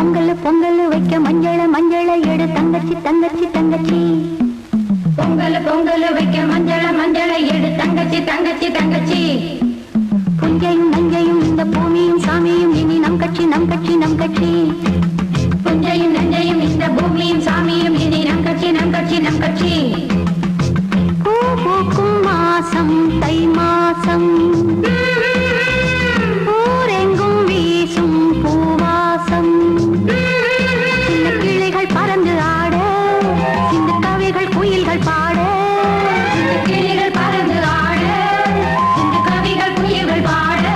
பொங்கல் பொங்கல் வைக்க மஞ்சள மஞ்சள எடு தங்கச்சி தங்கச்சி தங்கச்சி. பொங்கல் பொங்கல் வைக்க மஞ்சள மஞ்சள எடு தங்கச்சி தங்கச்சி தங்கச்சி. புஞ்சையும் நஞ்சையும் இந்த பூமியும் சாமியும் இனி நம் கட்சி நம் கட்சி நம் கட்சி. புஞ்சையும் நஞ்சையும் இந்த பூமியும் சாமியும் இனி நம் கட்சி நம் கட்சி நம் கட்சி. பூ பூக்கும் மாசம் தை மாசம், ஊரெங்கும் வீசும் பூவாசம். சின்ன கிளிகள் பறந்து ஆட, சின்ன கவிகள் குயில்கள் பாட. சின்ன கிளிகள் பறந்து ஆட, சின்ன கவிகள் குயில்கள் பாட.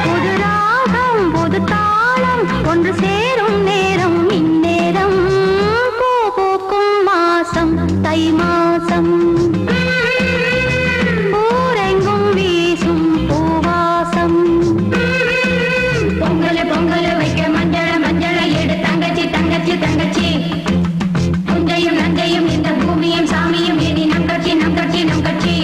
புது ராகம் புது தாளம் ஒன்று சேரும் நேரம் இந்நேரம். பூ பூக்கும் மாசம் தை மாசம், ஊரெங்கும் வீசும் பூவாசம். பொங்கல் பொங்கல் வைக்க மஞ்சள மஞ்சள எடு தங்கச்சி தங்கச்சி தங்கச்சி. புஞ்சையும் நஞ்சையும் இந்த பூமியும் சாமியும் இனி நம் கட்சி நம் கட்சி நம் கட்சி.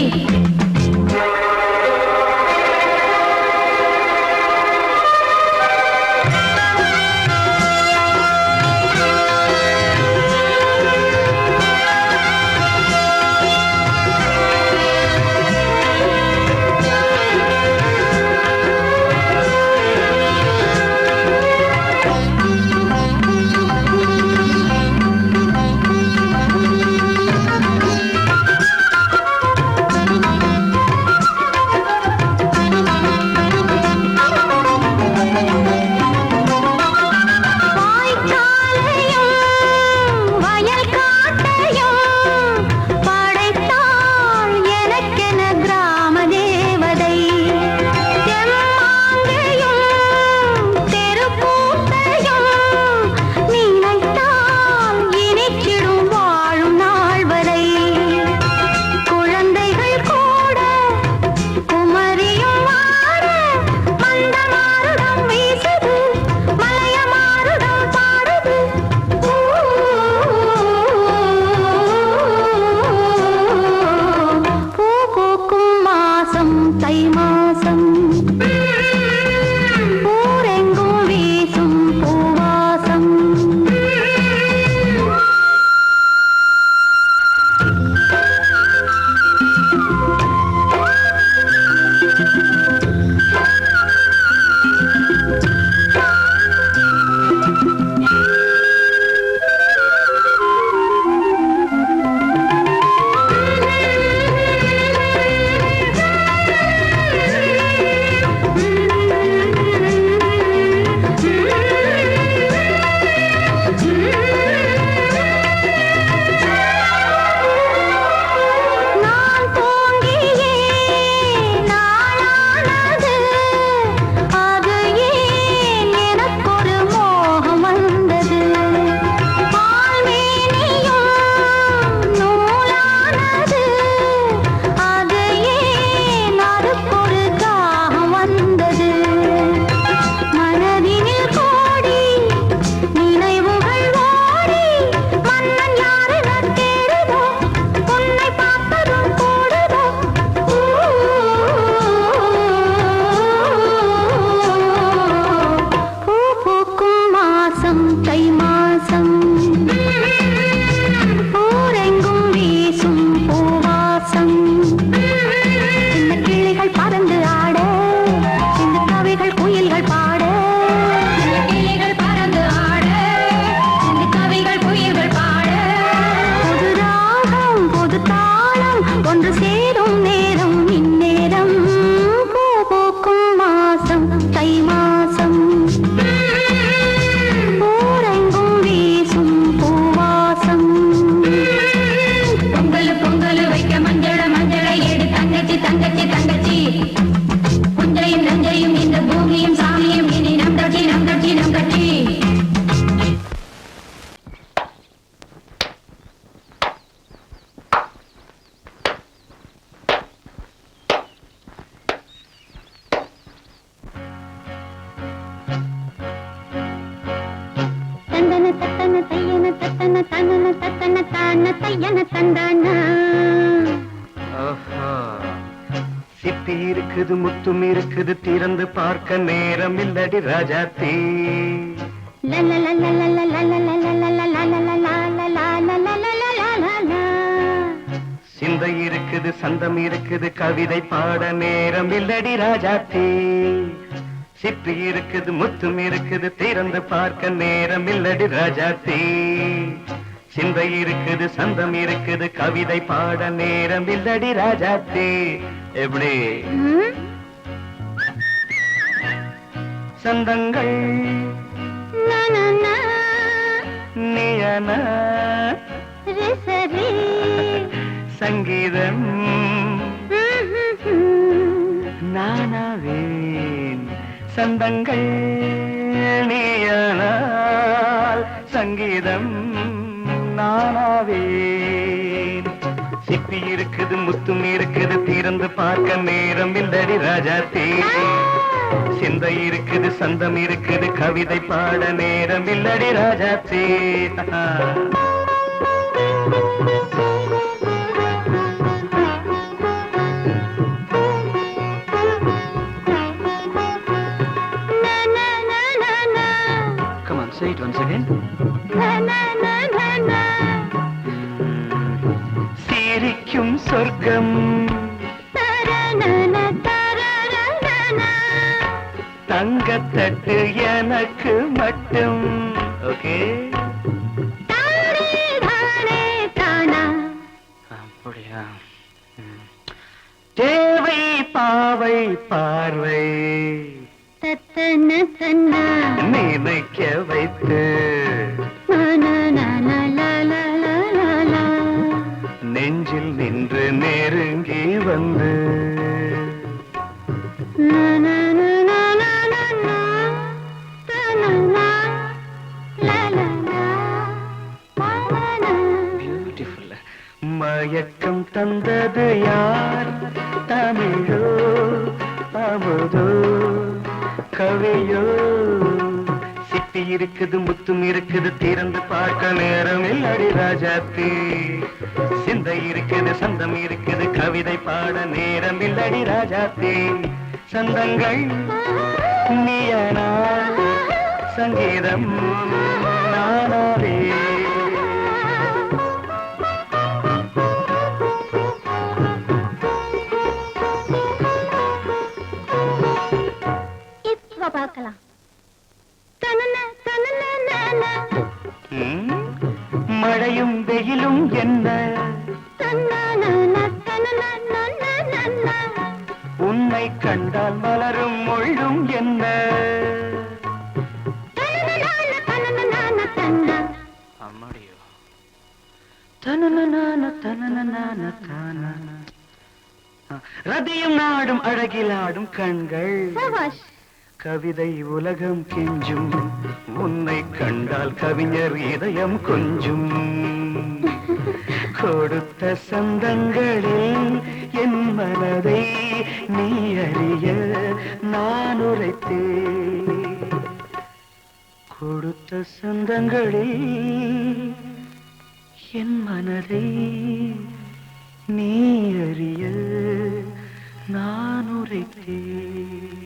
சிப்பி இருக்குது முத்தும் இருக்குது திறந்து பார்க்க நேரம் இல்லடி ராஜாத்தி சிந்தை இருக்குது, சந்தம் இருக்குது, கவிதை பாட நேரம் இல்லடி ராஜாத்தே. சிப்பி இருக்குது, முத்தும் இருக்குது, திறந்து பார்க்க நேரம் இல்லடி ராஜாத்தே. சிந்தை இருக்குது, சந்தம் இருக்குது, கவிதை பாட நேரம் இல்லடி ராஜாத்தே. எப்படி சந்தங்கள் நீயன சங்கீதம் நானாவேன். சந்தங்கள் நீயானால் சங்கீதம் நானாவேன். சிப்பி இருக்குது, முத்தும் இருக்குது, திறந்து பார்க்க நேரம் இல்லடி ராஜாத்தே. சிந்தை இருக்குது, சந்தம் இருக்குது, கவிதை பாட நேரம் இல்லடி ராஜாத்தே. Come on, say it once again. சிரிக்கும் சொர்க்கம் தங்கத்தட்டு எனக்கு மட்டும். ஓகே, அப்படியா? தேவை பாவை பார்வை நினைக்க வைத்து நெஞ்சில் நின்று நெருங்கி வந்து மயக்கம் தந்தது யார்? தமிழோ அமுதோ கவியோ? சிப்பி இருக்குது, முத்தும் இருக்குது, திறந்து பார்க்க நேரம் இல்லடி ராஜாத்தே. சிந்தை இருக்குது, சந்தம் இருக்குது, கவிதை பாட நேரம் இல்லடி ராஜாத்தே. சந்தங்கள் நீயனா சங்கீதம் நானாவே. பார்க்கலாம். மழையும் வெயிலும் என்ன, உன்னை கண்டால் மலரும் மொழியும் என்ன. அம்மாடியோ ரதியும் நாடும் அழகிலாடும் கண்கள், கவிதை உலகம் கெஞ்சும். உன்னை கண்டால் கவிஞர் இதயம் கொஞ்சும். கொடுத்த சந்தங்களில் என் மனதை நீ அறிய நான் உரைத்தேன். கொடுத்த சந்தங்களில் என் மனதை நீ அறிய நான் உரைத்தேன்.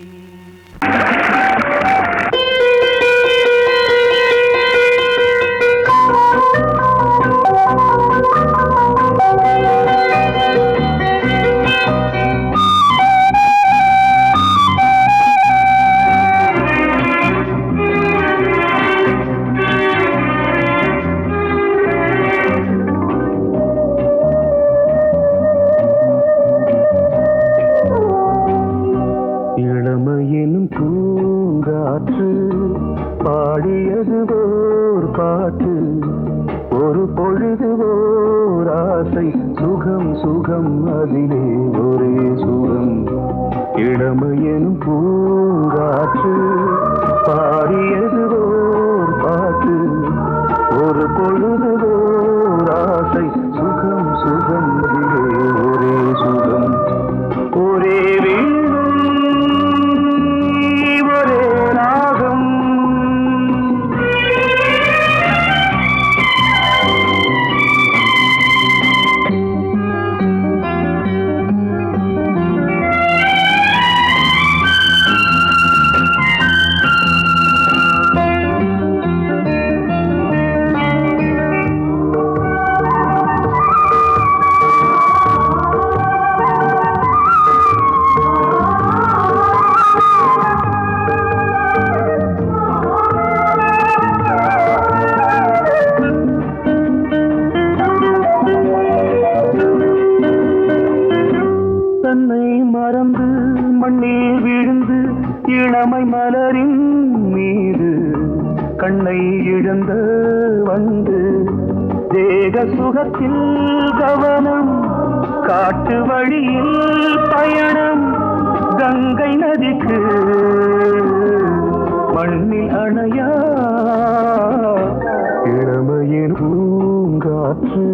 இளமையினும் பூங்காற்று பாடியது ஓர் பாட்டு, ஒரு பொழுது ஓர் ஆசை, சுகம் சுகம் அதிலே ஒரே சுகம். இளமையினும் பூங்காற்று பாடியது ஓர் பாட்டு, ஒரு பொழுது ஓர் ஆசை, சுகம் சுகம் அதிலே ஒரே சுகம். ஒரே இளமை மலரின் மீது கண்ணை இழந்த வந்து தேக சுகத்தில் கவனம் காட்டு வழியில் பயணம் கங்கை நதிக்கு மண்ணில் அணையா இளமையின் பூங்காற்று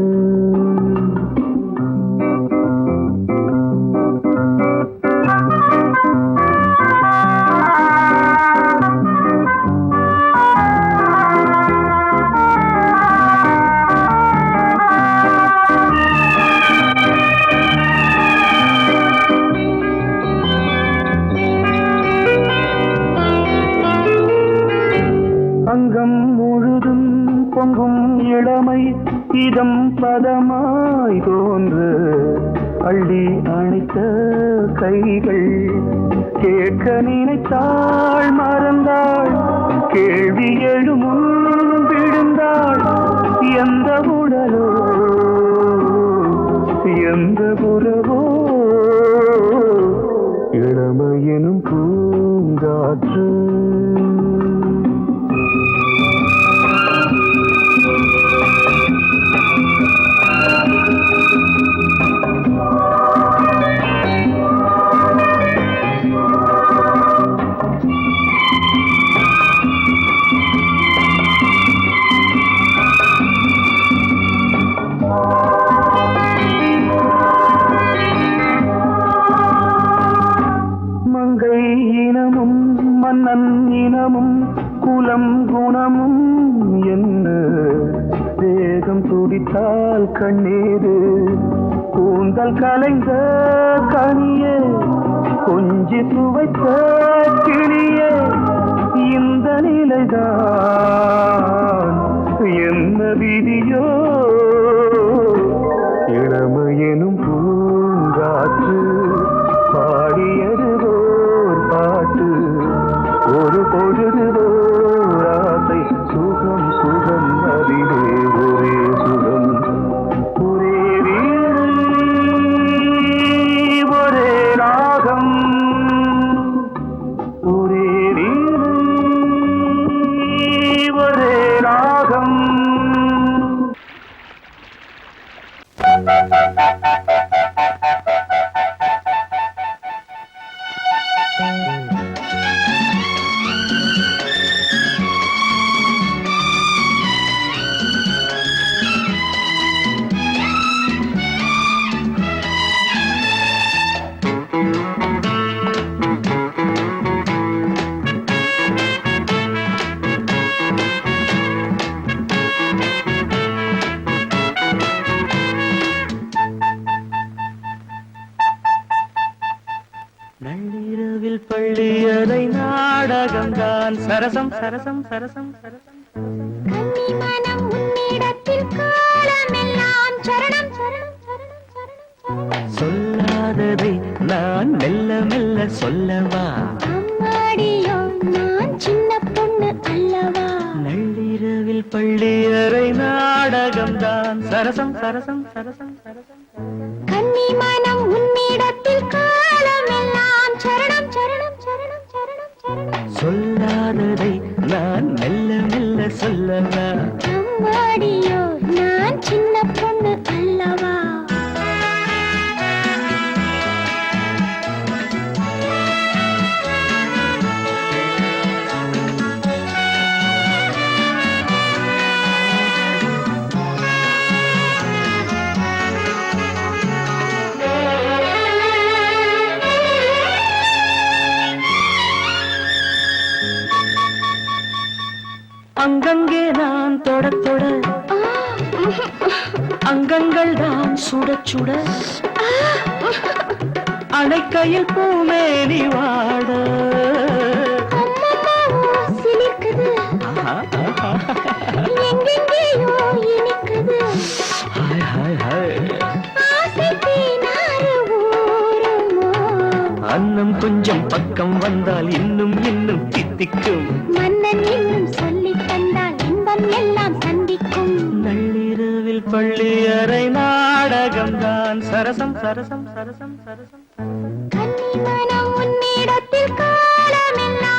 அங்கம் முழுதும் பொங்கும் இளமை இதம் பதமாய் தோன்று அள்ளி அணைத்த கைகள் கேட்க நினைத்தாள் மறந்தாள் கேள்வி எழுமுன் விழுந்தாள் எந்த உடலோ எந்த புறவோ இளமையெனும் பூங்காற்று மங்கை இனமும் மன்னன் இனமும் குலம் குணமும் என்ன வேகம் துடித்தால் கண்ணீரு கூந்தல் கலைந்த கனியே கொஞ்சி துவைத்த கிளியே இந்த நிலைதான் என்ன விதியோ இளமையெனும் பூங்காற்று பாடியது ஓர் பாட்டு ஒரு பொழுது ஓர் ஆசை சுகம் சுகம் அதிலே ஒரே சுகம் ஒரே வீடு ஒரே ராகம் ஒரே வீடு ஒரே ராகம் நள்ளிரவில் பள்ளியறை நாடகம்தான் சரசம் சரசம் சரசம் சரசம் கன்னிமனம் உன்னிடத்தில் காலமெல்லாம் சரணம் சரணம் சரணம் சரணம் சொல்லாததை நான் மெல்ல மெல்ல சொல்லவா அம்மாடியோ நான் சின்ன பொண்ணு அல்லவா நள்ளிரவில் பள்ளியறை நாடகம்தான் சரசம் சரசம் சரசம் சரசம் கன்னிமனம் உன்னிடத்தில் காலமெல்லாம் சரணம் சரணம் சரணம் சரணம் சரணம் சொல்லாததை நான் மெல்ல மெல்ல சொல்லவா அம்மாடியோ நான் சின்ன பொண்ணு அல்லவா அங்கங்கே நான் தொட தொட அங்கங்கள் தான் சுட சுட அணைக்கையில் பூமேனி வாட சிலிக்குது எங்கெங்கேயோ இனிக்குது ஹாய் ஹாய் ஹாய் ஆசை தேனாறு ஊருமோ அன்னம் கொஞ்சம் பக்கம் வந்தால் இன்னும் இன்னும் தித்திக்கும் மன்னன் இன்னும் சொல்லித் தந்தால் இன்பம் எல்லாம் சந்திக்கும் நள்ளிரவில் பள்ளியறை நாடகம்தான் சரசம் சரசம் சரசம் சரசம் கன்னிமனம் உன்னிடத்தில் காலமெல்லாம்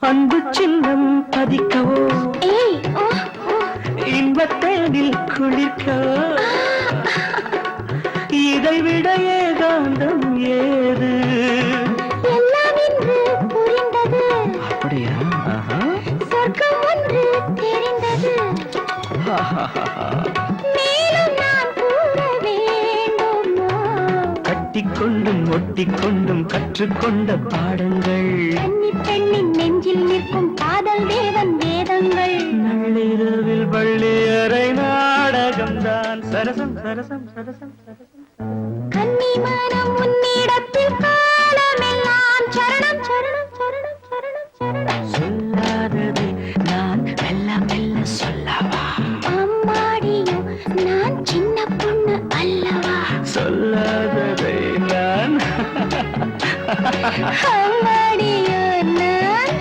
அன்பு சின்னம் பதிக்கவோ இன்பத்தேனில் குளிர்க்கவோ இதைவிட ஏகாந்தம் ஏது எல்லாம் இன்று புரிந்தது அப்படியா சொர்க்கம் ஒன்று தெரிந்தது மேலும் நான் கூற வேண்டுமா கட்டிக்கொண்டும் ஒட்டிக்கொண்டும் கற்றுக்கொண்ட பாடங்கள் கன்னி பெண்ணின் நெஞ்சில் நிற்கும் காதல் தேவன் வேதங்கள் நள்ளிரவில் பள்ளியறை நாடகம்தான் சரசம் சரசம் சரசம் சரசம் கன்னி மனம் உன்னிடத்தில் காலமெல்லாம் சரணம் சரணம் சரணம் சரணம் சரணம் சொல்லாதது நான் மெல்ல மெல்ல சொல்லவா அம்மாடியோ நான் சின்ன பொண்ணு அல்லவா சொல்லாததை நான் அம்மாடியோ நான்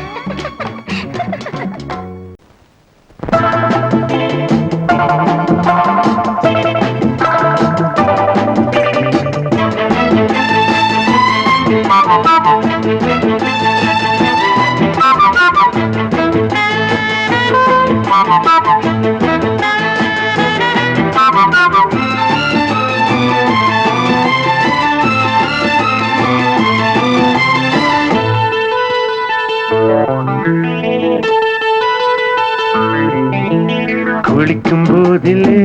குளிக்கும் போதிலே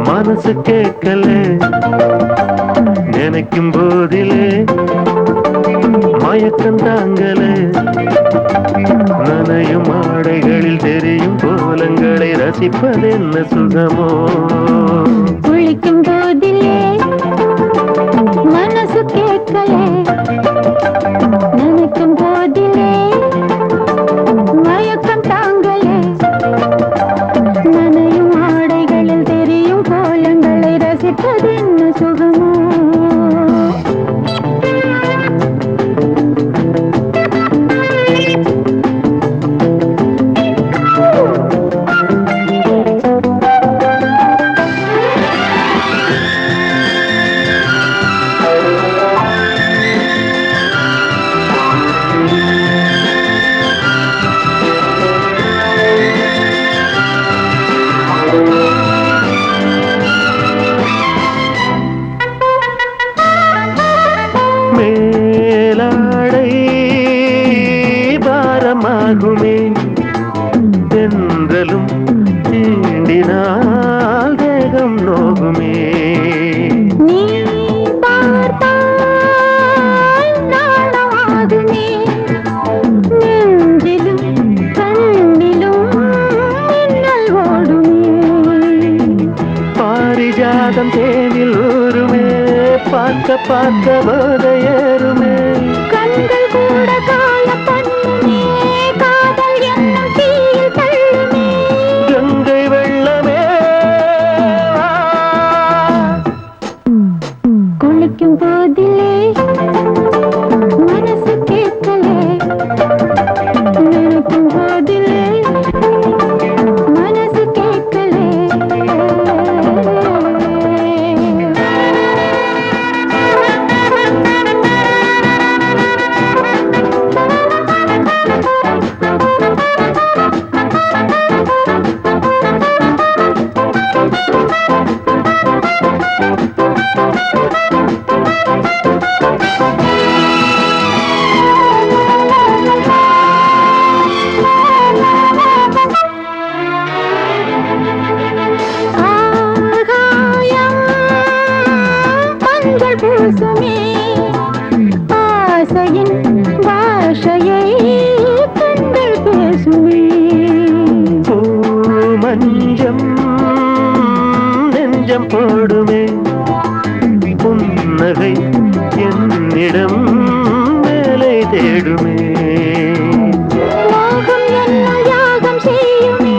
மனசு கேட்கல நினைக்கும் போதிலே மயக்கம் தாங்கல நனையும் ஆடைகளில் தெரியும் கோலங்களை ரசிப்பதென்ன சுகமோ குளிக்கும் போதிலே மனசு கேட்கலே நினைக்கும் போதிலே மயக்கம் தாங்கலே நனையும் ஆடைகளில் தெரியும் கோலங்களை ரசிப்பதென்ன சுகமோ மேலாடை பாரமாகுமே தென்றலும் தீண்டினால் தேகம் நோகுமே நீ பார்த்தால் நாணமாகுமே நெஞ்சிலும் கண்ணிலும் மின்னல் ஓடுமே பாரிஜாதம் தேனில் ஊருமே பார்க்க பார்க்க போதையேறுமே கண்கள் கூட கால பண்ணுமே காதல் என்னும் தீயில் தள்ளுமே கங்கை வெள்ளமே குளிக்கும் போதிலே மனசு கேட்கலே நினைக்கும் போதிலே மனசு கேட்கலே ஆகாயம் மஞ்சள் பூசுமே ஆசையின் பாஷையை கண்கள் பேசுமே மஞ்சம் நெஞ்சம் போடுமே புன்னகை என்னிடம் மேலே தேடுமே மோகம் என்னும் யாகம் செய்யுமே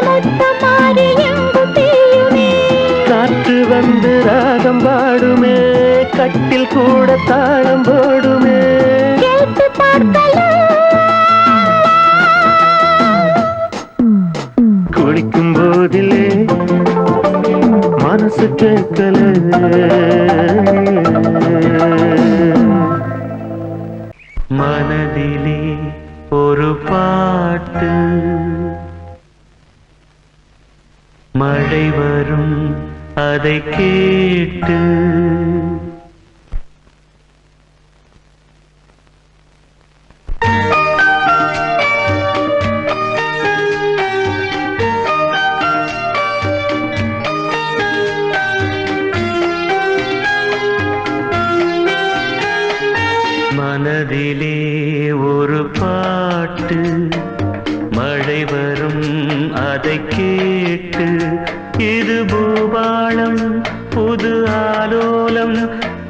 மொத்தம் மாறி எங்கும் தீயுமே காற்று வந்து ராகம் பாடுமே கட்டில் கூட தாளம் போடுமே கேட்டு பார்க்கலாம் குளிக்கும் போதிலே மனசு கேட்கல மனதிலே ஒரு பாட்டு மழை வரும் அதை கேட்டு மனதிலே ஒரு பாட்டு மழை வரும் அதை கேட்டு இது பூபாளம் புது ஆலோலம்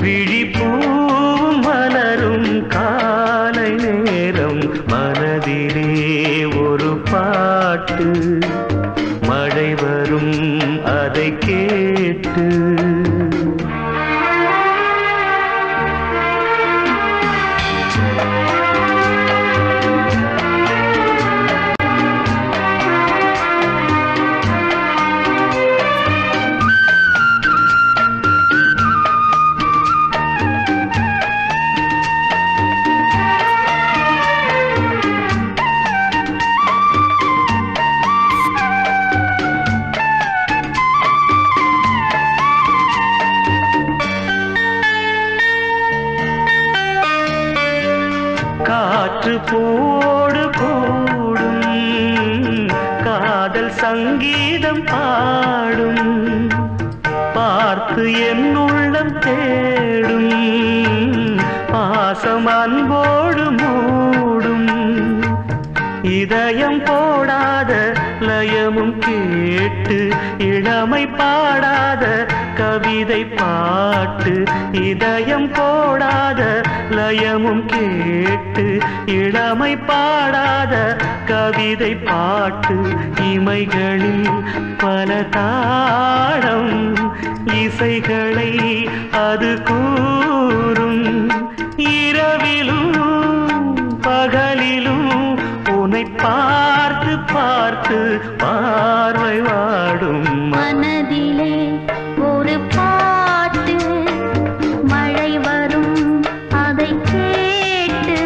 விழிப்பூவும் மலரும் காலை நேரம் மனதிலே ஒரு பாட்டு மழை வரும் அதை கேட்டு காற்று போடு கூடும் காதல் சங்கீதம் பாடும் பார்த்து என் உள்ளம் தேடும் பாசம் அன்போடு மூடும் இதயம் போடாத லயமும் கேட்டு இளமை பாடாத கவிதை பாட்டு இதயம் போடாத லயமும் கேட்டு இளமை பாடாத கவிதை பாட்டு இமைகளில் பல தாளம் இசைகளை அது கூறும் இரவிலும் பகலிலும் உன்னை பார்த்து பார்த்து பார்வை வாடும் மனதிலே ஒரு பாட்டு மழை வரும் அதை கேட்டு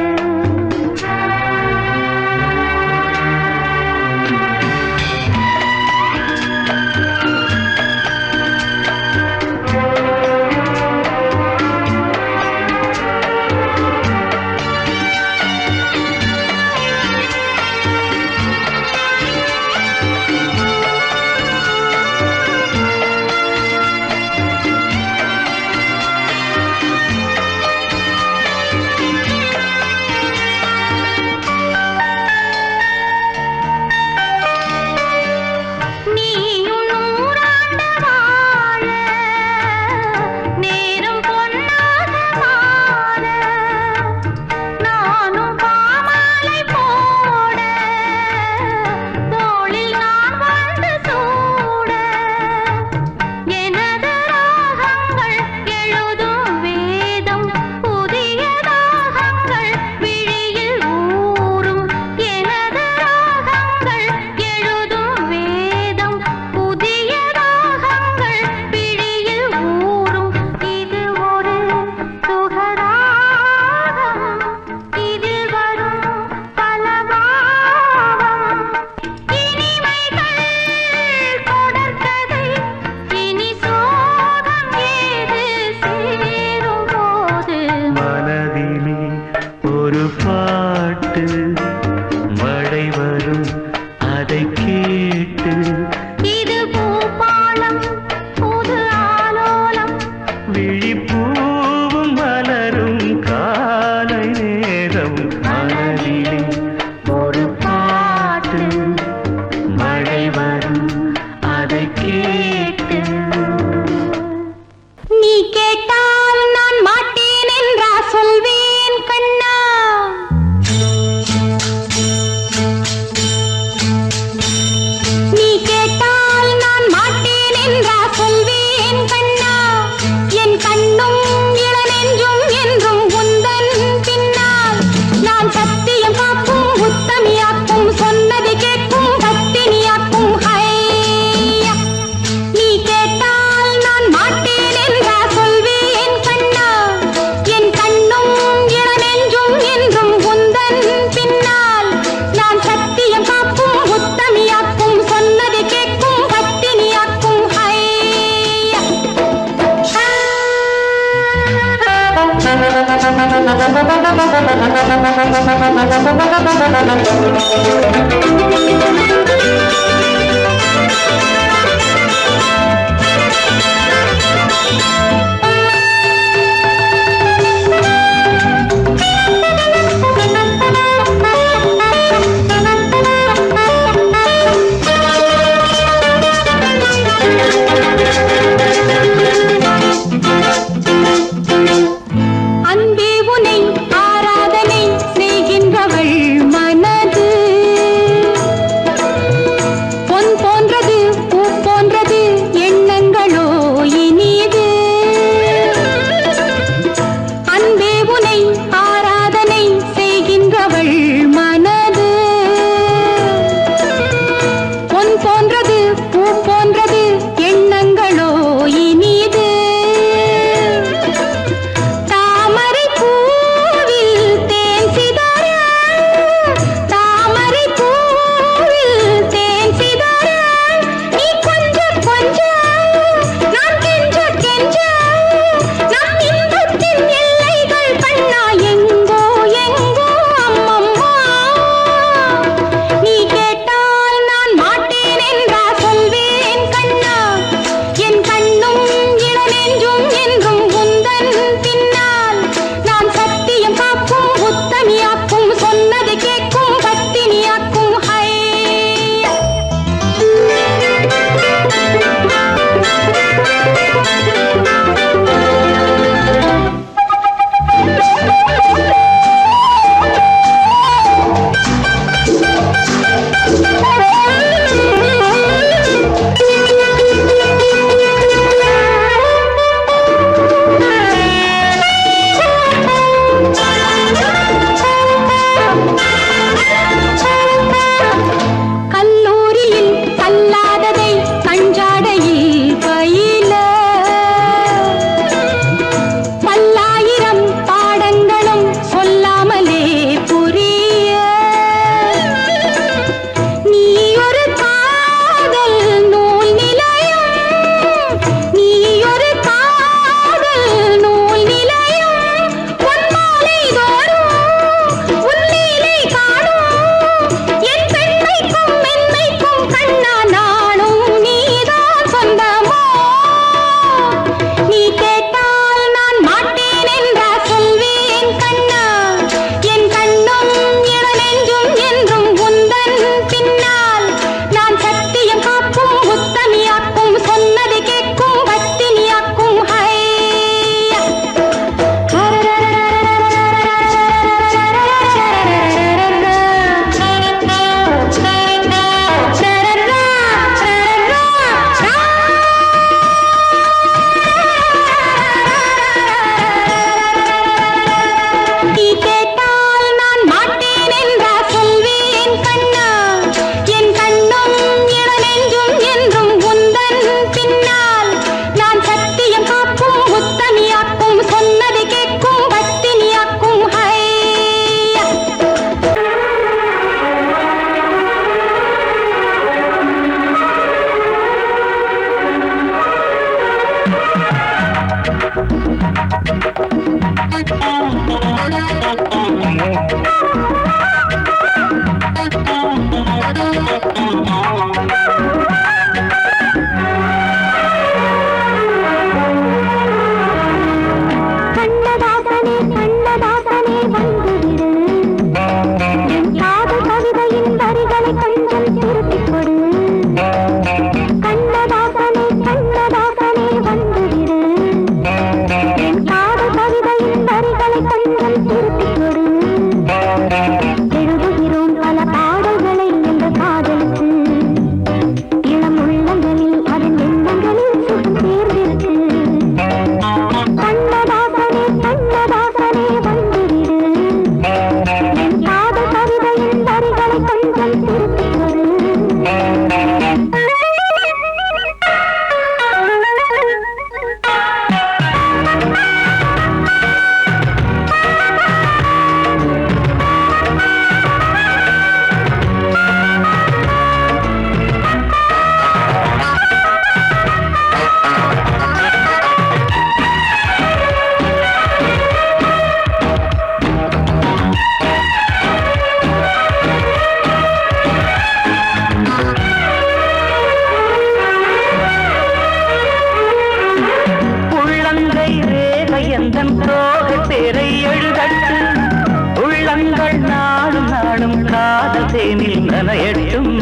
காதல் தேனில் நனையட்டும்.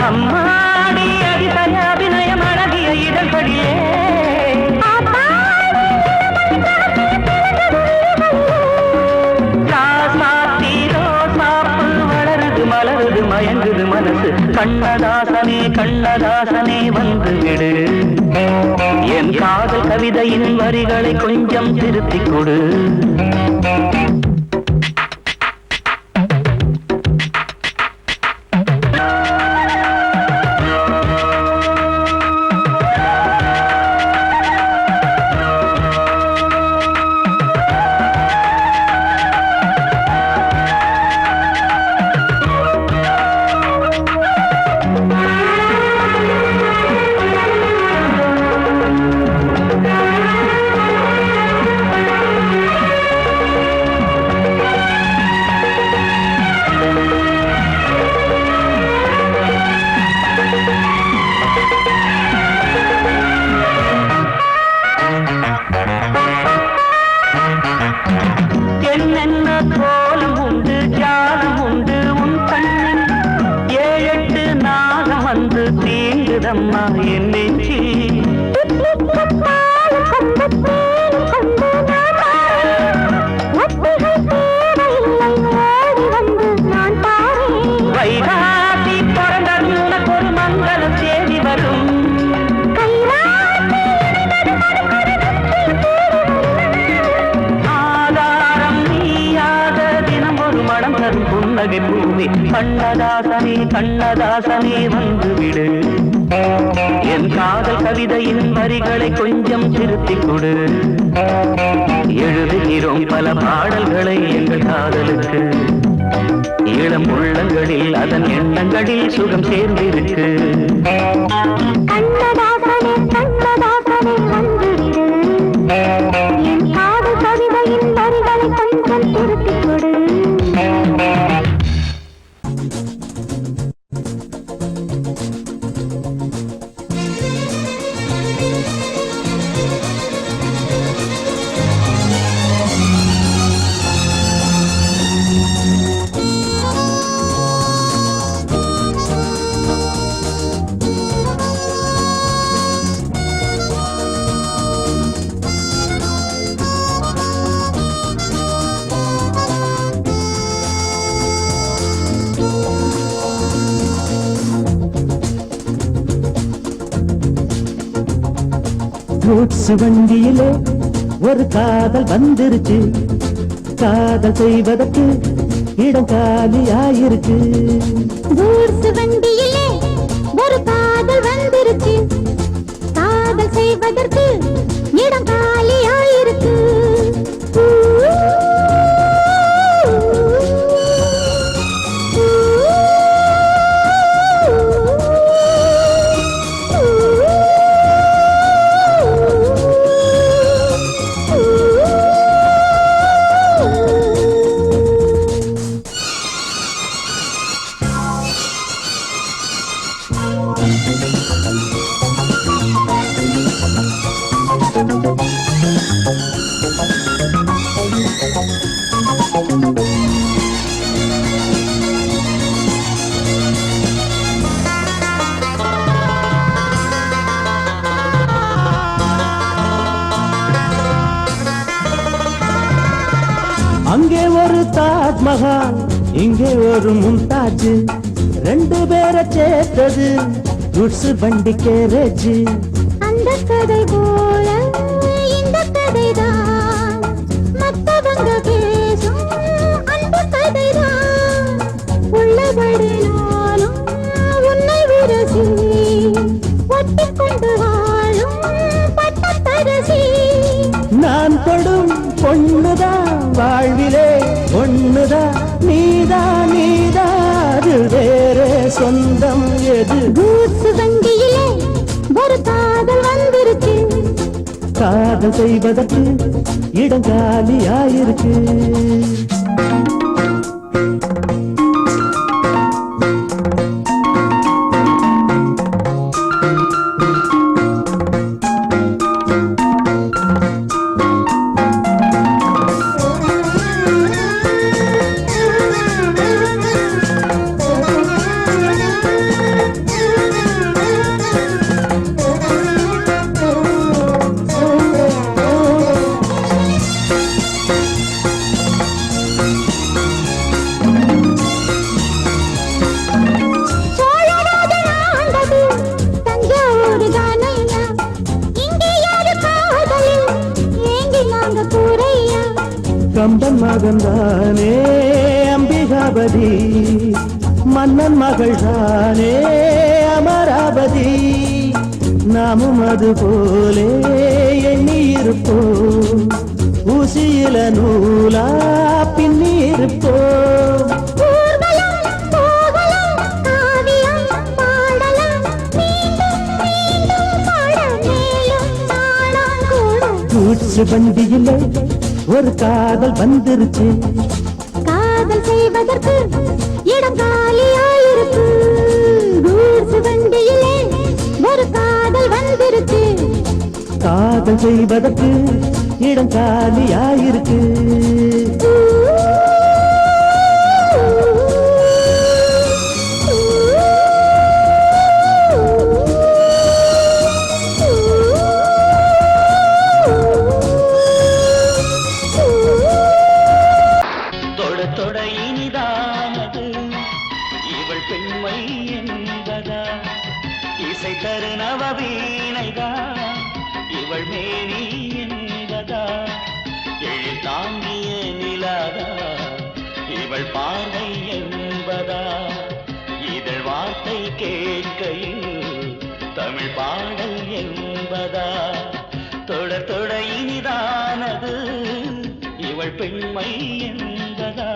அம்மாடி அதிசய அபிநயம் அழகிய இதழ்படியே வளருது மலருது மயங்குது மனசு. கண்ணதாசனே கண்ணதாசனே வந்து விடு, என் காதல் கவிதையின் வரிகளை கொஞ்சம் திருத்திக் கொடு. என்னென்ன கோலம் உண்டு ஜாலம் உண்டு உன் கண்ணன், 7-8 நாகம் வந்து தீங்குதம்மா என் நெஞ்சி. வைகாசி பிறந்தது உனக்கு ஒரு மங்களம் தேடி வரும். புன்னகை பூமி கண்ணதாசனே கண்ணதாசனே வந்து விடு, என் காதல் கவிதையின் வரிகளை கொஞ்சம் திருத்திக் கொடு. எழுதுகிறோம் பல பாடல்களை எங்கள் காதலுக்கு, இளம் உள்ளங்களில் அதன் எண்ணங்களில் சுகம் சேர்ந்திருக்கு. கண்ணதாசனே கண்ணதாசனே வந்து விடு, என் காதல் கவிதையின் வரிகளை கொஞ்சம் திருத்திக் கொடு. கூட்ஸ் வண்டியிலே ஒரு காதல் வந்துருச்சு, காதல் செய்வதற்கு இடம் காலியாயிருக்கு. கூட்ஸ் வண்டியிலே ஒரு காதல் வந்துருச்சு, காதல் செய்வதற்கு இடம் காலியாயிருக்கு. அங்கே ஒரு தாஜ்மஹால் இங்கே ஒரு மும்தாஜ், 2 பேரை சேர்த்தது கூட்ஸ் வண்டி கேரேஜ். அந்த கதை போல இந்த கதைதான், மத்தவங்க பேசும் அந்த கதைதான். உள்ளபடி நானும் உன்னை விரசி ஒட்டிக்கொண்டு வாழும் பட்டத்தரசி. நான் தொடும் பொண்ணுதான் வாழ்விலே ஒண்ணுதான், நீதா நீதா அது வேறே சொந்தம் எது. கூட்ஸ் வண்டியிலே ஒரு காதல் வந்துருச்சு, காதல் செய்வதற்கு இடம் காலியாயிருக்கு. கம்பன் மகன்தானே அம்பிகாபதி, மன்னன் மகள்தானே அமராவதி. நாமும் அது போலே எண்ணி இருப்போம், ஊசியில நூலா பின்னி இருப்போம். கூச்சு வண்டியில ஒரு காதல் வந்துருச்சு, காதல் செய்வதற்கு இடம் காலியாயிருக்கு. கூச்சு வண்டியிலே ஒரு காதல் வந்துருச்சு, காதல் செய்வதற்கு இடம் காலியாயிருக்கு. பெண்மை என்பதா இசை தரு நவவீணைதா இவள் மேனி என்பதா எழில் தாங்கிய நிலாதா இவள் பார்வை என்பதா இதழ் வார்த்தை கேட்கையில் தமிழ் பாடல் என்பதா தொடர் தொட இனிதானது இவள் பெண்மை என்பதா.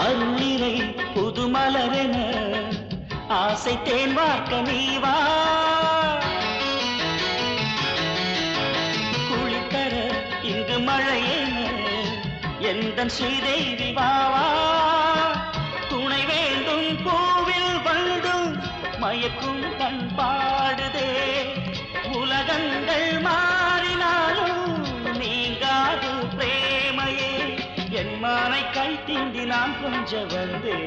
அருளிரை புதுமலரென ஆசை தேன் வார்க்க நீவா, குளித்தர இங்கு மழையென எந்தன் ஸ்ரீதேவி வாவா. துணை வேண்டும் கோவில் வந்தும் மயக்கும் கண் பாடுதே, உலகங்கள் மாறினாலும் நீங்காது பிரேமையே. என் மானை கை தீண்டி நான் கொஞ்சம் வந்தே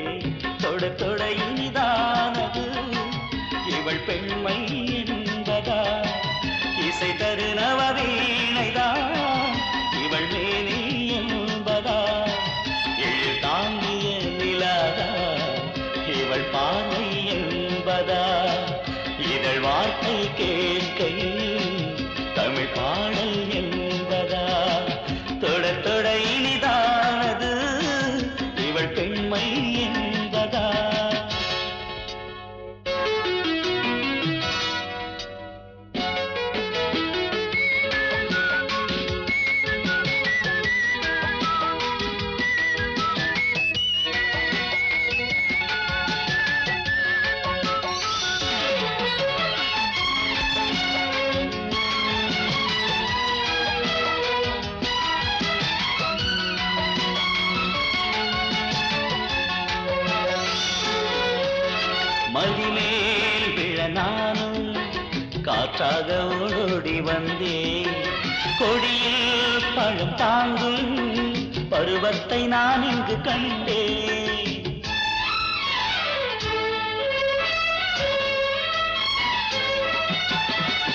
தொட தொட இனிதானது இவள் பெண்மை என்பதா இசை தரு நவவீணைதா இவள் மேனி என்பதா எழில் தாங்கிய நிலாதா இவள் பார்வை என்பதா இதழ் வார்த்தை கேட்கையில் தமிழ் பாடல் என்பதா தொட தொட இனிதானது இவள் பெண்மை என்பதா. மதிமேல் விழ நானும் காற்றாக ஓடி வந்தே, கொடியில் பழம் தாங்கும் பருவத்தை நான் இங்கு கண்டே.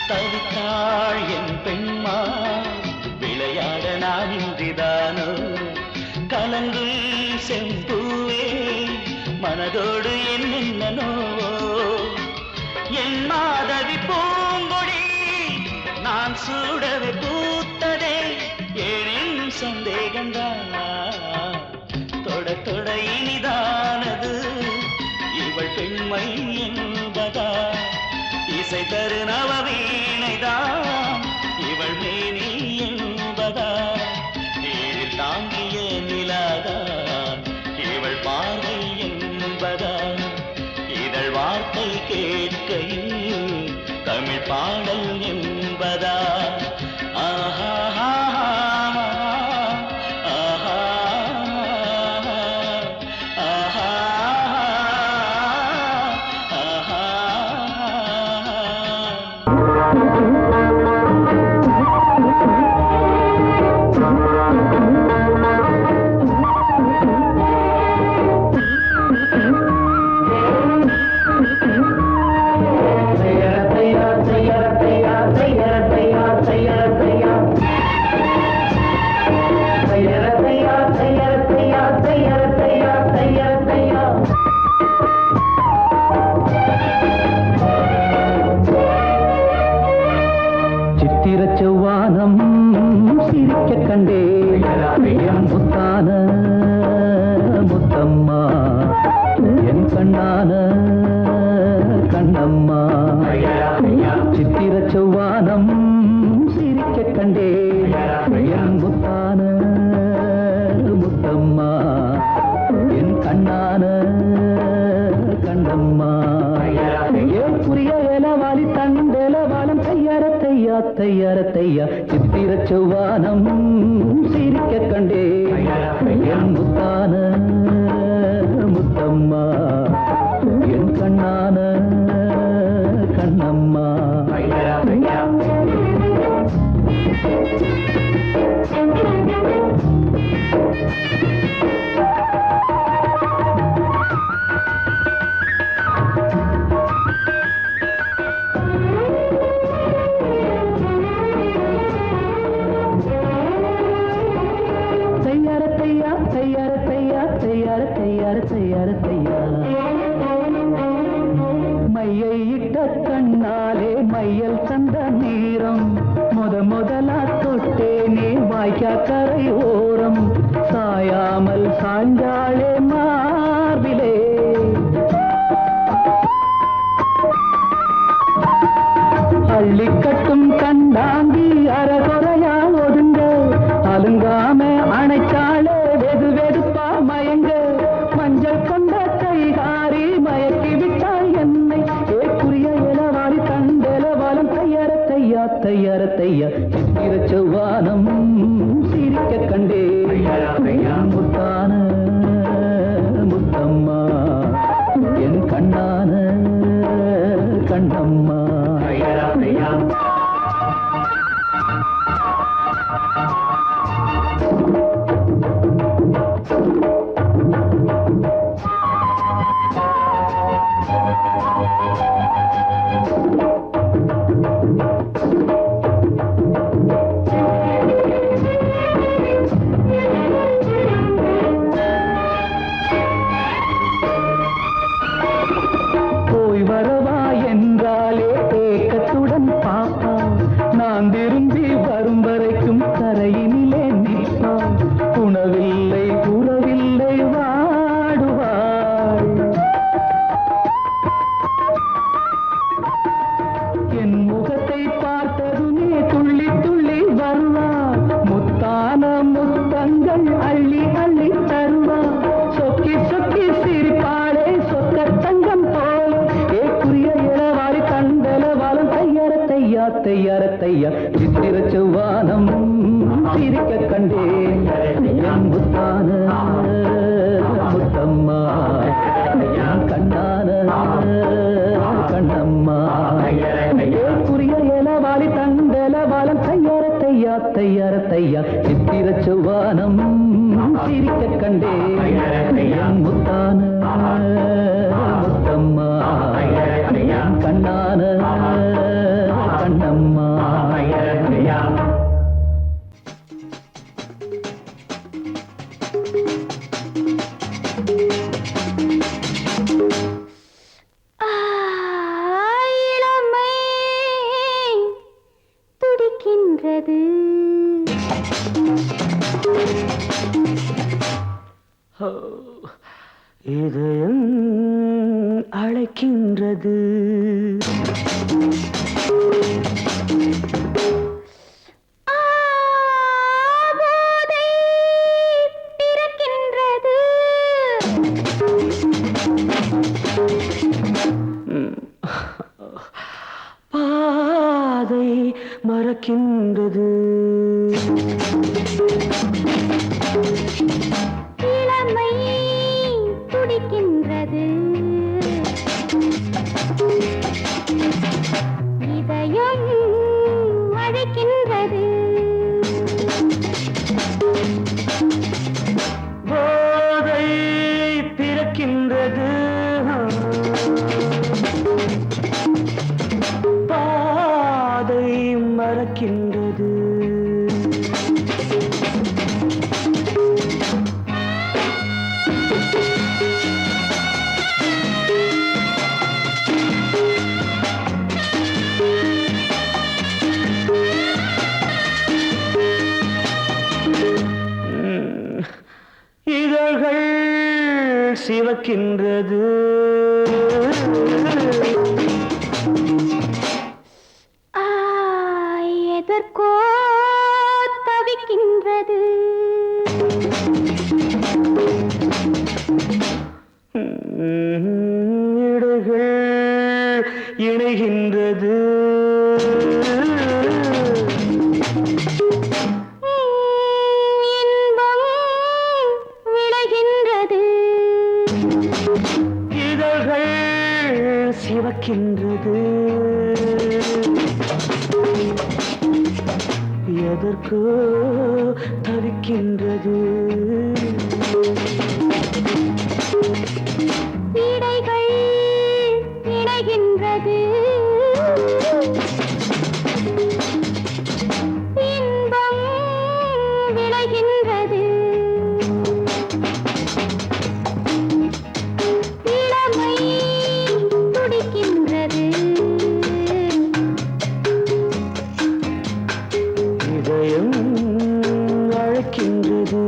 தவித்தாள் என் பெண்மா விளையாட நான் இன்றிதானோ, கலங்கும் செம்பூவே மனதோடு என்னென்னோ. என் மாதவி பூங்கொடி நான் சூடவே பூத்ததே, ஏனென்னும் சந்தேகந்தான் தொட தொட இனிதானது இவள் பெண்மை என்பதா இசை தரு நவவீணைதான் இவள் மேனி என்பதா நீரில் தாங்கிய நிலாதான் இவள் பார்வை என்பதா இதழ் வார்த்தை கேட்கையில் தமிழ் பாடல் என்பதா. ஆஹா ஆஹா கண்டே என் முத்தான முத்தம்மா என் கண்ணான கண்ணம்மா ஏன் புரிய வேலவாளி தண்டேலவாளம் தையார தையா தையார தையா சித்திர செவ்வானம் சிரிக்க கண்டே என் முத்தான முத்தம்மா என் கண்ணான கண்ணம்மா மையை இட்ட கண்ணாலே மையல் சந்த நீரம் முதலா தொட்டேனே வாய்க்கா கரை ஓரம் சாயாமல் சாஞ்சாளே மார்பிலே அள்ளிக்கட்டும் கண்டாங்கி அறகுறையா ஒதுங்க அலுங்காம அணைச்சாளே வெது வெதுப்பா மயங்க மஞ்சள் கொண்ட கைகாரி மயக்கி விட்டாள் என்னை ஏக்குரிய இளவாரி தண்டலவாலம் தையார தையா தையார தையா சித்திர செவ்வானம் சிரிக்க கண்டே முத்தான முத்தம்மா என் கண்ணான கண்ணம்மா போய் வரவா என்றாலே ஏக்கத்துடன் பாப்பா நான் திரும்பி வரும் வரைக்கும் கரையினிலே நிற்பாள் உணவில்லை உறவில்லை வாடுவாள் என் முகத்தை பார்த்ததுமே துள்ளி துள்ளி வருவாள் முத்தான முத்தங்கள் அள்ளி அள்ளி தருவாள் சொக்கி சொக்கி சிரிப்பாளே சொக்க தங்கம் போல் ஏக்குரிய இளவாரி தண்டலவாலம் தையார தையா தையார தையா சித்திர செவ்வானம் சிரிக்க கண்டே என் முத்தான முத்தம்மா என் கண்ணான கண்ணம்மா ஏக்குரிய இளவாரி தண்டலவாலம் தையார தையா தையார தையா சித்திர செவ்வானம் சிரிக்க கண்டே என் முத்தான முத்தம்மா என் கண்ணான கண்ணம்மா இளமை துடிக்கின்றது இதயம் அழைக்கின்றது போதை பிறக்கின்றது பாதை மறக்கின்றது இளமை துடிக்கின்றது இதயம் அழைக்கின்றது போதை பிறக்கின்றது பாதை மறக்கின்றது இதழ்கள் சிவக்கின்றது எதற்கோ இணைகின்றது. இன்பம் விளைகின்றது. இதழ்கள் சிவக்கின்றது. எதற்கோ தவிக்கின்றது. இடைகள் இணைகின்றது. இன்பம் விளைகின்றது. இளமை துடிக்கின்றது. இதயம் அழைக்கின்றது.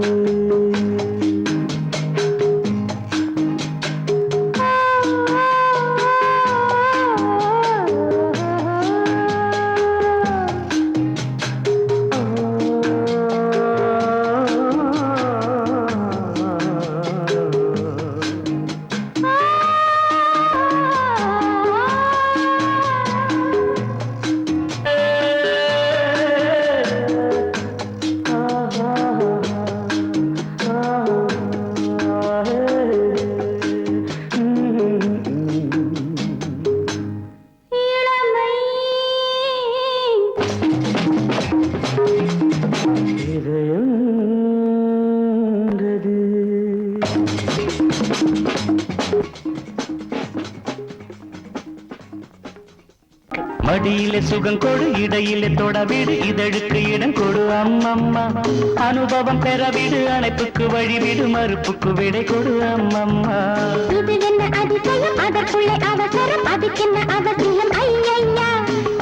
மடியிலே சுகம் கொடு, இடையிலே தொடவிடு, இதழுக்கு இடம் கொடு அம்மம்மா. அனுபவம் பெறவிடு, அணைப்புக்கு வழிவிடு, மறுப்புக்கு விடை கொடு அம்மம்மா. இது என்ன அதிசயம், அதற்குள்ளே அவசரம், அதுக்கென்ன அவசியம் ஐயா.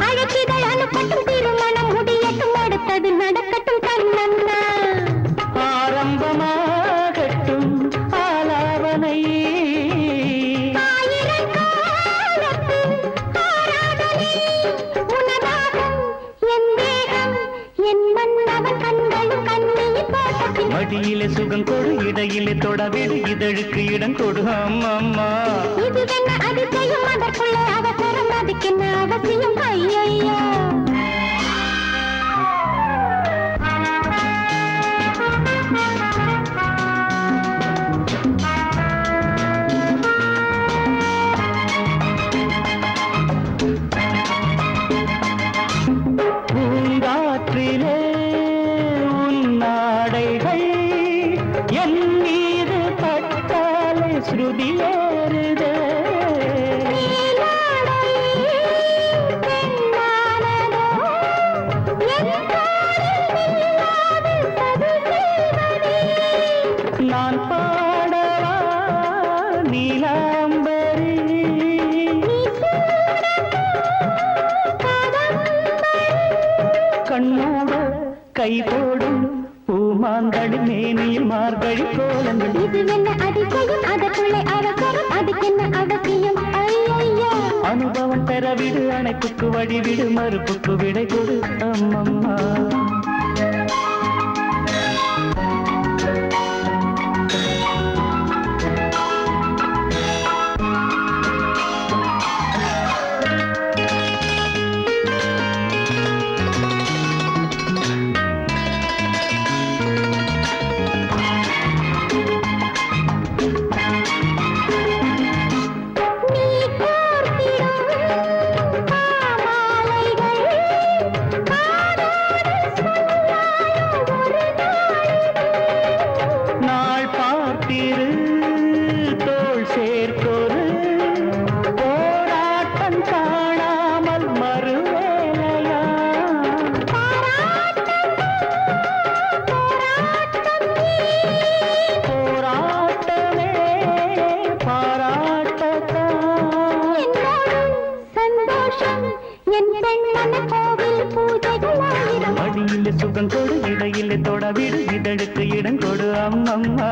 அழைக்கிதழ் அனுப்பட்டும், திருமணம் முடியட்டும், அடுத்தது நடக்கட்டும் கண்ணண்ணா. ஆரம்பமாகட்டும் ஆலாவனை. மடியிலே சுகம் கொடு, இடையிலே தொடவிடு, இதழுக்கு இடம் கொடு அம்மம்மா. இது என்ன அதிசயம், அதற்குள்ளே அவசரம், அதுக்கென்ன அவசியம் ஐயா. பூங்காற்றிலே உன்னாடைகள் என் மீது பட்டாலே ஸ்ருதியேறுதே. நான் பாடவா நீலாம்பரி. கண்ணோட கை போடும் பூமாந்தடி மேனியில் மார்கழி கோலங்கள். இது என்ன அதிசயம், அதற்குள்ளே அவசரம், அதுக்கென்ன அவசியம் ஐயா. அனுபவம் பெறவிடு, அணைப்புக்கு வழிவிடு, மறுப்புக்கு விடை கொடு அம்மம்மா. மடியிலே சுகம் கொடு, இடையிலே தொடவிடு, இதழுக்கு இடம் கொடு அம்மம்மா.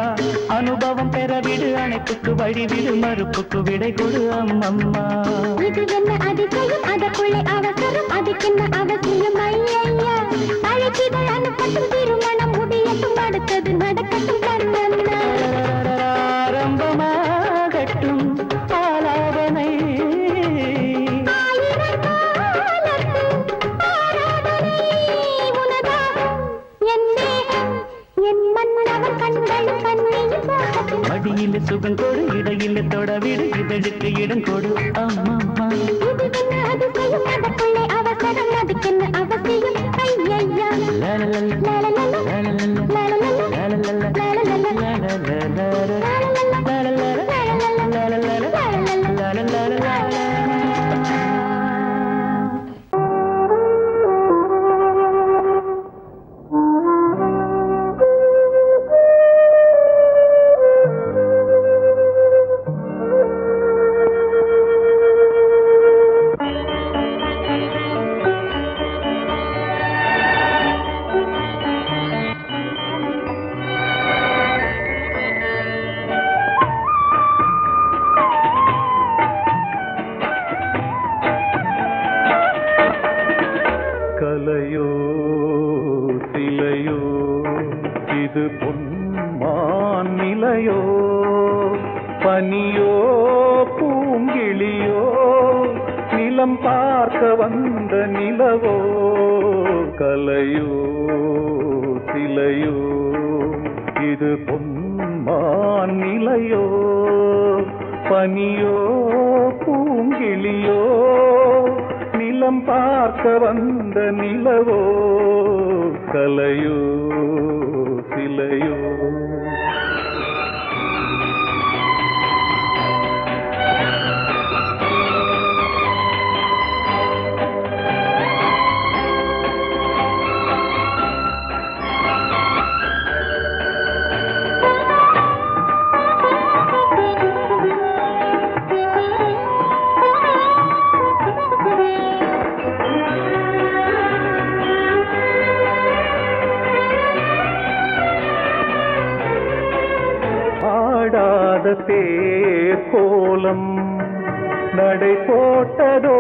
அனுபவம் பெறவிடு, அணைப்புக்கு வழிவிடு, மறுப்புக்கு விடை கொடு அம்மம்மா. இது என்ன அதிசயம், அதற்குள்ளே அவசரம், அதுக்கென்ன அவசியம் ஐயா. அழைக்கிதழ் அனுப்பட்டும், திருமணம் முடியட்டும், அடுத்தது நடக்கட்டும் கண்ணண்ணா. ஆரம்பமாகட்டும் ஆலாவனை. இது பொன்மான் நிலையோ பனியோ பூங்கிளியோ நிலம் பார்க்க வந்த நிலவோ கலையோ சிலையோ இது பொன்மான் நிலையோ பனியோ பூங்கிளியோ நிலம் பார்க்க வந்த நிலவோ கலையோ சிலையோ தேர் கோலம் நடை போட்டதோ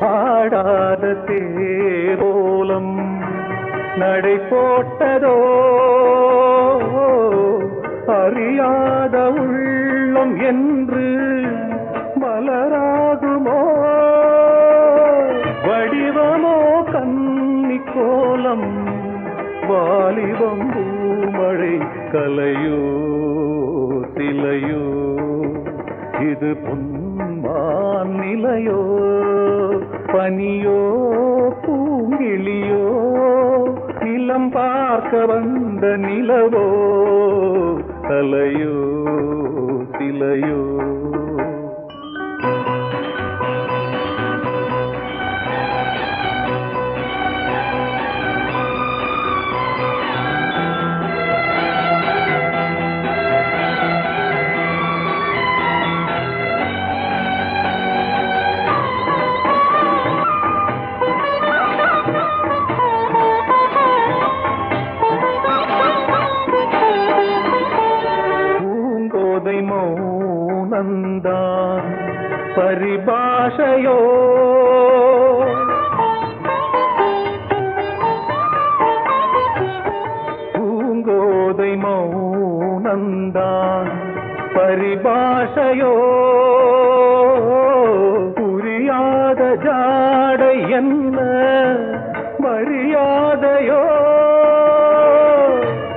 ஆடாத தேர் கோலம் நடை போட்டதோ அறியாத உள்ளம் என்று மலராகுமோ வடிவமோ கன்னி கோலம் வாலிபம் பூமழை கலையோ சிலையோ இது பொன்மான் நிலையோ பனியோ பூங்கிளியோ நிலம் பார்க்க வந்த நிலவோ கலையோ சிலையோ மௌனந்தான் பரிபாஷையோ பூங்கோதை மௌனந்தான் பரிபாஷையோ புரியாத ஜாடை என்ன மரியாதையோ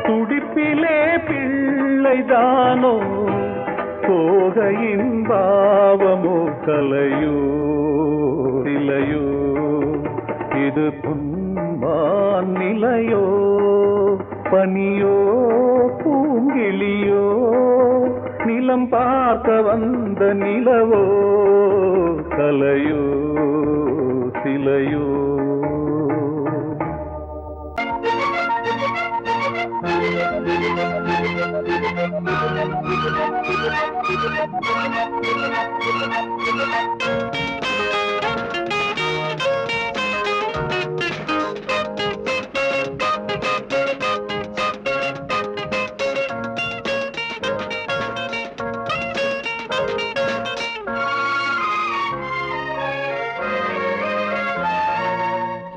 துடிப்பிலே பிள்ளைதானோ கோகையின் பாவமோ கலையோ சிலையோ இது பொன்மான் நிலையோ பனியோ பூங்கிளியோ நிலம் பார்க்க வந்த நிலவோ கலையோ சிலையோ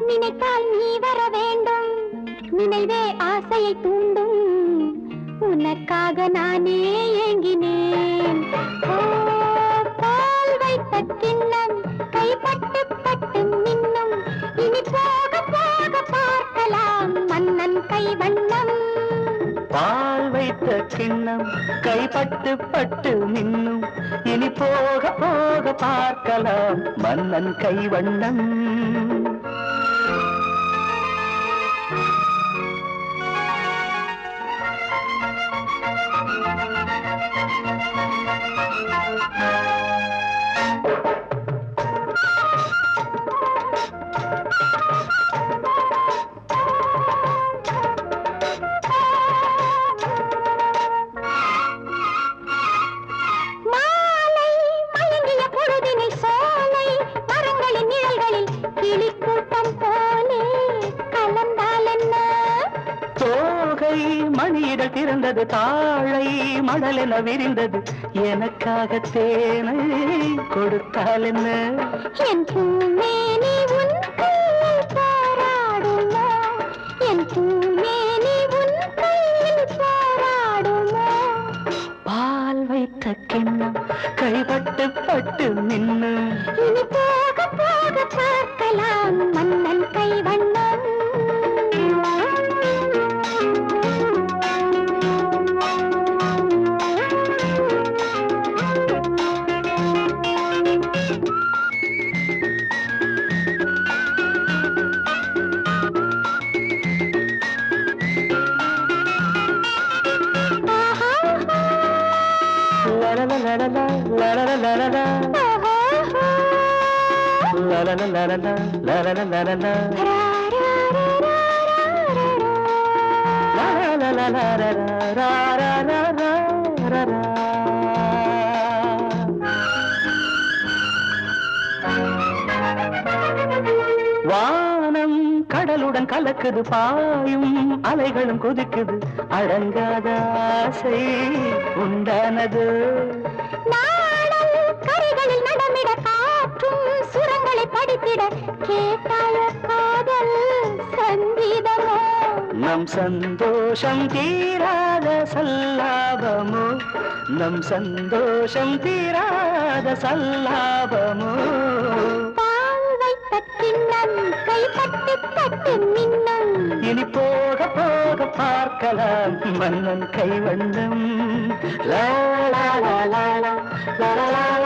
நினைத்தால் நீ வர வேண்டும் நினைவே ஆசையை தூண்டும் உனக்காக நானே ஏங்கினேன் பால் வைத்த கிண்ணம் கைப்பட்டு பட்டு மின்னும் இனி போக போக பார்க்கலாம் மன்னன் கைவண்ணம் பால் வைத்த கிண்ணம் கைப்பட்டு பட்டு மின்னும் இனி போக போக பார்க்கலாம் மன்னன் கைவண்ணம் விழுந்தது தாழை மடலென விரிந்தது எனக்காக தேனை கொடுத்தால் என்ன என் பூமேனி உன் கையில் பாராடுமோ என் பூமேனி உன் கையில் பாராடுமோ பால் வைத்த கிண்ணம் கைப்பட்டு பட்டு நின்னு இனி போக போக பார்க்கலாம் மன்னன் கைவண்ணம் வானம் கடலுடன் கலக்குது பாயும் அலைகளும் குதிக்குது அடங்காத ஆசை உண்டானது நாடல் கரைகளில் நடமிட காற்றும் சுரங்களை படித்திட கேட்டாய காதல் சங்கீதமோ நம் சந்தோஷம் தீராத சல்லாபமோ நம் சந்தோஷம் தீராத சல்லாபமோ பால் வைத்த கிண்ணம் கைப்பட்டு பட்டு மின்னும் இனி போக போக பார்க்கலாம் மன்னன் கைவண்ணம் லா லா லா லா லா லா லா